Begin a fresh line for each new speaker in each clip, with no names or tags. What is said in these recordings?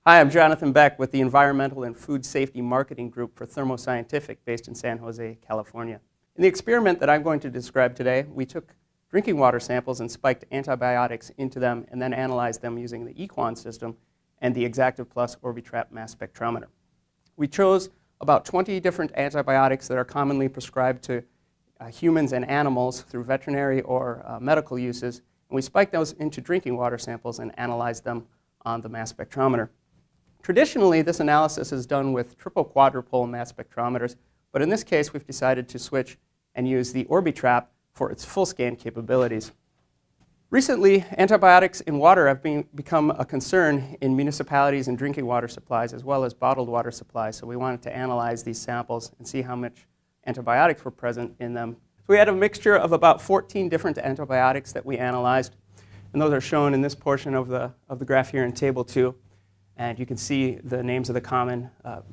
Hi, I'm Jonathan Beck with the Environmental and Food Safety Marketing Group for Thermo Scientific based in San Jose, California. In the experiment that I'm going to describe today, we took drinking water samples and spiked antibiotics into them and then analyzed them using the eQuant system and the Exactive Plus Orbitrap mass spectrometer. We chose about 20 different antibiotics that are commonly prescribed to humans and animals through veterinary or medical uses, and we spiked those into drinking water samples and analyzed them on the mass spectrometer. Traditionally, this analysis is done with triple quadrupole mass spectrometers, but in this case, we've decided to switch and use the Orbitrap for its full scan capabilities. Recently, antibiotics in water have become a concern in municipalities and drinking water supplies, as well as bottled water supplies, so we wanted to analyze these samples and see how much antibiotics were present in them. So we had a mixture of about 14 different antibiotics that we analyzed, and those are shown in this portion of the graph here in Table 2. And you can see the names of the common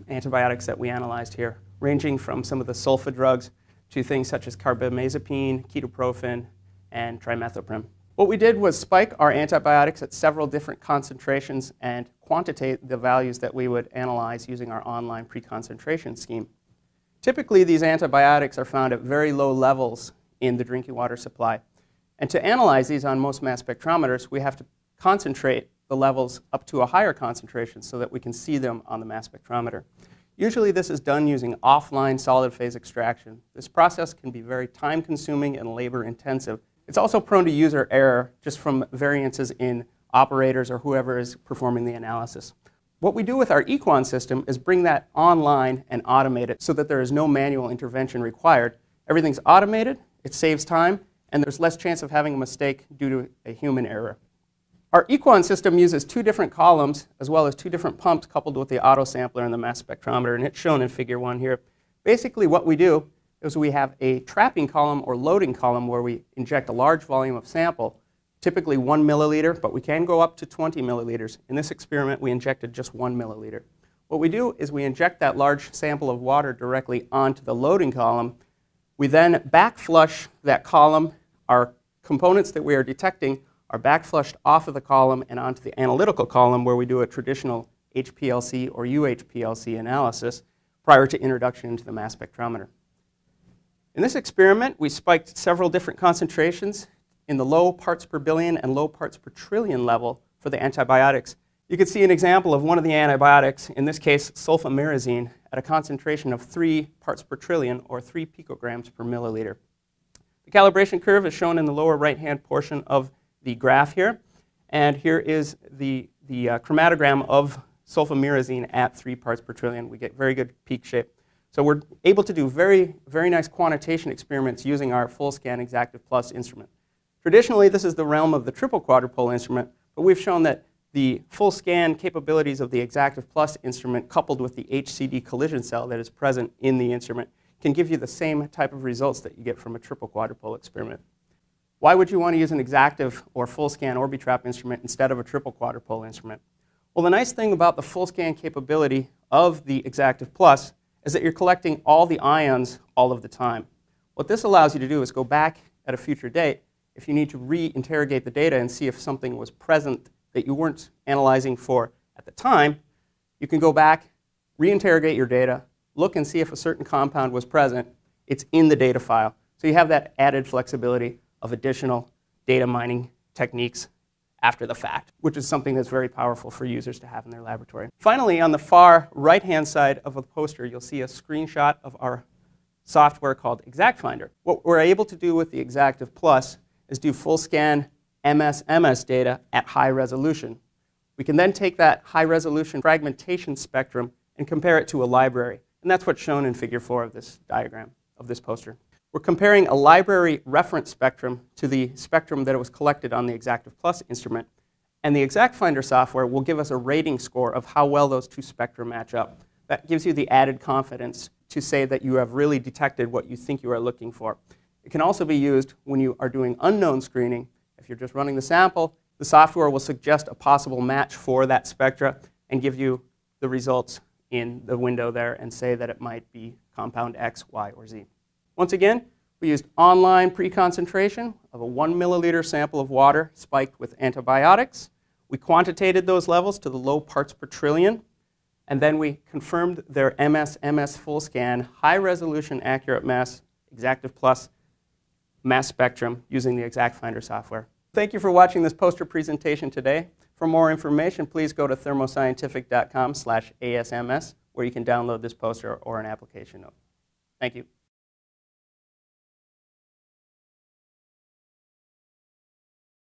antibiotics that we analyzed here, ranging from some of the sulfa drugs to things such as carbamazepine, ketoprofen, and trimethoprim. What we did was spike our antibiotics at several different concentrations and quantitate the values that we would analyze using our online pre-concentration scheme. Typically, these antibiotics are found at very low levels in the drinking water supply. And to analyze these on most mass spectrometers, we have to concentrate the levels up to a higher concentration so that we can see them on the mass spectrometer. Usually this is done using offline solid phase extraction. This process can be very time consuming and labor intensive. It's also prone to user error just from variances in operators or whoever is performing the analysis. What we do with our eQuant system is bring that online and automate it so that there is no manual intervention required. Everything's automated, it saves time, and there's less chance of having a mistake due to a human error. Our eQuant system uses two different columns as well as two different pumps coupled with the auto sampler and the mass spectrometer, and it's shown in Figure 1 here. Basically what we do is we have a trapping column or loading column where we inject a large volume of sample, typically 1 milliliter, but we can go up to 20 milliliters. In this experiment we injected just 1 milliliter. What we do is we inject that large sample of water directly onto the loading column. We then backflush that column. Our components that we are detecting are backflushed off of the column and onto the analytical column where we do a traditional HPLC or UHPLC analysis prior to introduction into the mass spectrometer. In this experiment, we spiked several different concentrations in the low parts per billion and low parts per trillion level for the antibiotics. You can see an example of one of the antibiotics, in this case sulfamirazine, at a concentration of 3 parts per trillion or 3 picograms per milliliter. The calibration curve is shown in the lower right-hand portion of the graph here, and here is the chromatogram of sulfamirazine at 3 parts per trillion. We get very good peak shape. So we're able to do very nice quantitation experiments using our full scan Exactive Plus instrument. Traditionally, this is the realm of the triple quadrupole instrument, but we've shown that the full scan capabilities of the Exactive Plus instrument coupled with the HCD collision cell that is present in the instrument can give you the same type of results that you get from a triple quadrupole experiment. Why would you want to use an Exactive or full scan Orbitrap instrument instead of a triple quadrupole instrument? Well, the nice thing about the full scan capability of the Exactive Plus is that you're collecting all the ions all of the time. What this allows you to do is go back at a future date if you need to re-interrogate the data and see if something was present that you weren't analyzing for at the time. You can go back, re-interrogate your data, look and see if a certain compound was present. It's in the data file. So you have that added flexibility of additional data mining techniques after the fact, which is something that's very powerful for users to have in their laboratory. Finally, on the far right-hand side of the poster, you'll see a screenshot of our software called ExactFinder. What we're able to do with the Exactive Plus is do full scan MS data at high resolution. We can then take that high resolution fragmentation spectrum and compare it to a library. And that's what's shown in Figure 4 of this diagram, of this poster. We're comparing a library reference spectrum to the spectrum that was collected on the Exactive Plus instrument. And the ExactFinder software will give us a rating score of how well those two spectra match up. That gives you the added confidence to say that you have really detected what you think you are looking for. It can also be used when you are doing unknown screening. If you're just running the sample, the software will suggest a possible match for that spectra and give you the results in the window there and say that it might be compound X, Y, or Z. Once again, we used online pre-concentration of a 1 milliliter sample of water spiked with antibiotics. We quantitated those levels to the low parts per trillion, and then we confirmed their MS full scan, high resolution accurate mass, Exactive Plus mass spectrum using the ExactFinder software. Thank you for watching this poster presentation today. For more information, please go to thermoscientific.com/ASMS, where you can download this poster or an application note. Thank you.